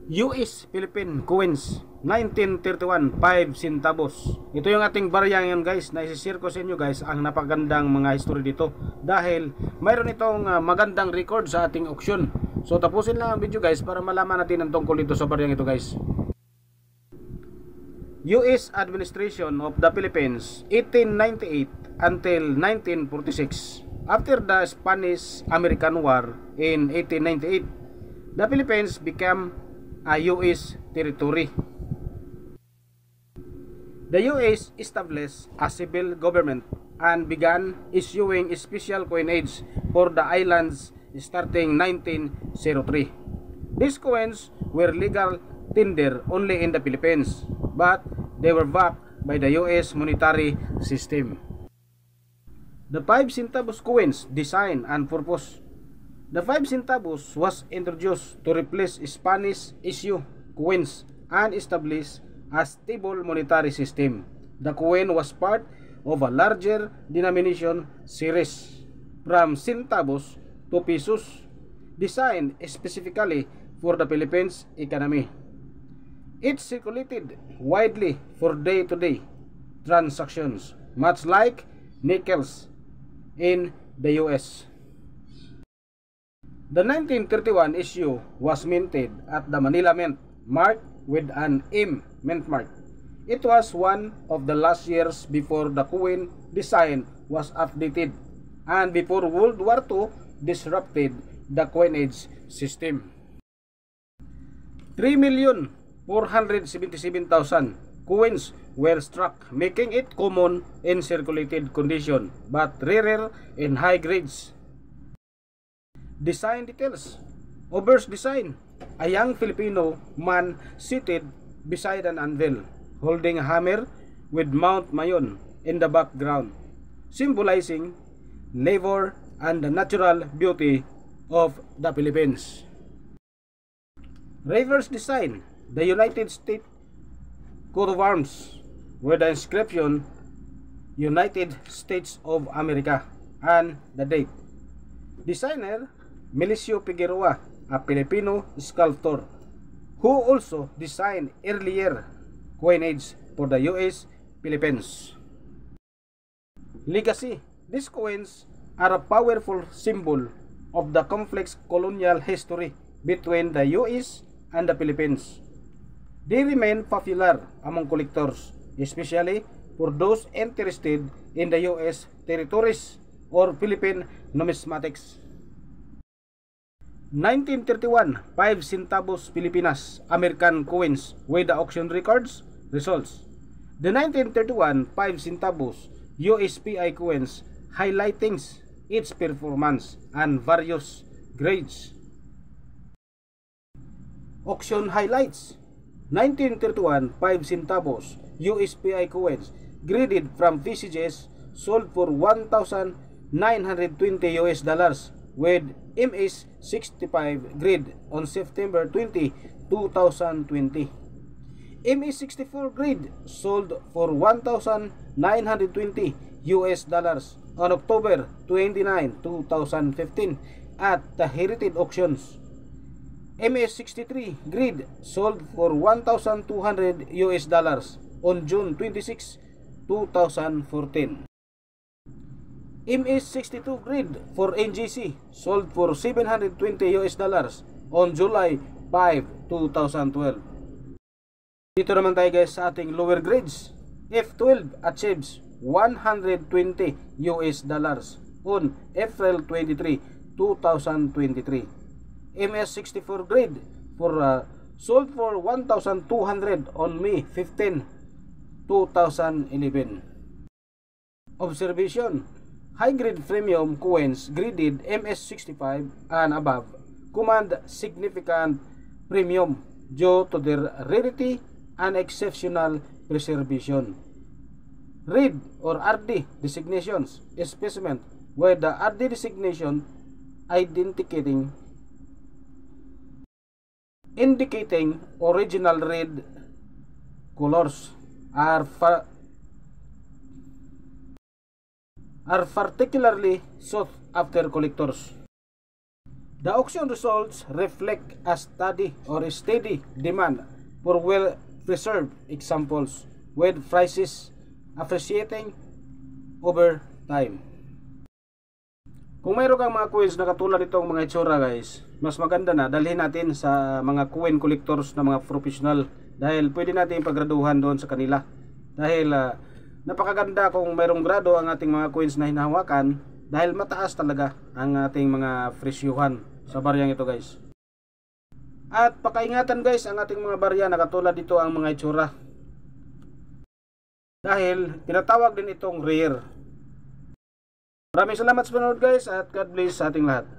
US-Philippine coins 1931, 5 centavos. Ito yung ating barya ngayon guys, na isishare ko sa inyo guys ang napagandang mga history dito dahil mayroon itong magandang record sa ating auction. So tapusin lang ang video guys para malaman natin ang tungkol dito sa baryang ito guys. US Administration of the Philippines 1898 until 1946. After the Spanish-American War in 1898, the Philippines became a US territory. The US established a civil government and began issuing special coinage for the islands starting 1903. These coins were legal tender only in the Philippines, but they were backed by the US monetary system. The 5 centavos coins design and purpose. The 5 centavos was introduced to replace Spanish issue coins and establish a stable monetary system. The coin was part of a larger denomination series from centavos to pesos, designed specifically for the Philippines economy. It circulated widely for day-to-day transactions, much like nickels in the US. The 1931 issue was minted at the Manila Mint, marked with an M mint mark. It was one of the last years before the coin design was updated and before World War II disrupted the coinage system. 3,477,000 coins were struck, making it common in circulated condition but rarer in high grades. Design details. Obverse design. A young Filipino man seated beside an anvil, holding a hammer with Mount Mayon in the background, symbolizing labor and the natural beauty of the Philippines. Reverse design. The United States coat of arms with the inscription United States of America and the date. Designer Milicio Figueroa, a Filipino sculptor who also designed earlier coinage for the US Philippines. Legacy. These coins are a powerful symbol of the complex colonial history between the US and the Philippines. They remain popular among collectors, especially for those interested in the US territories or Philippine numismatics. 1931, 5 centavos Pilipinas American coins with the auction records results. The 1931 5 centavos USPI coins highlighting its performance and various grades. Auction highlights. 1931 5 centavos USPI coins graded from PCGS sold for $1,920 with MS65 grade on September 20, 2020. MS64 grade sold for $1,920 on October 29, 2015 at the Heritage Auctions. MS63 grade sold for $1,200 on June 26, 2014. MS62 grade for NGC sold for $720 on July 5, 2012. Dito naman tayo guys sa ating lower grades. F12 achieves $120 on April 23, 2023. MS64 grade for sold for $1,200 on May 15, 2011. Observation. High-grade premium coins graded MS65 and above command significant premium due to their rarity and exceptional preservation. RID or RD designations specimen where the RD designation indicating original red colors are particularly sought after collectors. The auction results reflect a steady demand for well-preserved examples with prices appreciating over time. Kung mayroon kang mga coins na katulad nitong mga itsura guys, mas maganda na dalhin natin sa mga coin collectors na mga professional dahil pwede natin paggraduhan doon sa kanila. Dahil napakaganda kung mayroong grado ang ating mga coins na hinahawakan dahil mataas talaga ang ating mga presyuhan sa baryang ito guys. At pakaingatan guys ang ating mga barya na katulad dito ang mga itsura. Dahil tinatawag din itong rare. Maraming salamat sa panonood guys at God bless sa ating lahat.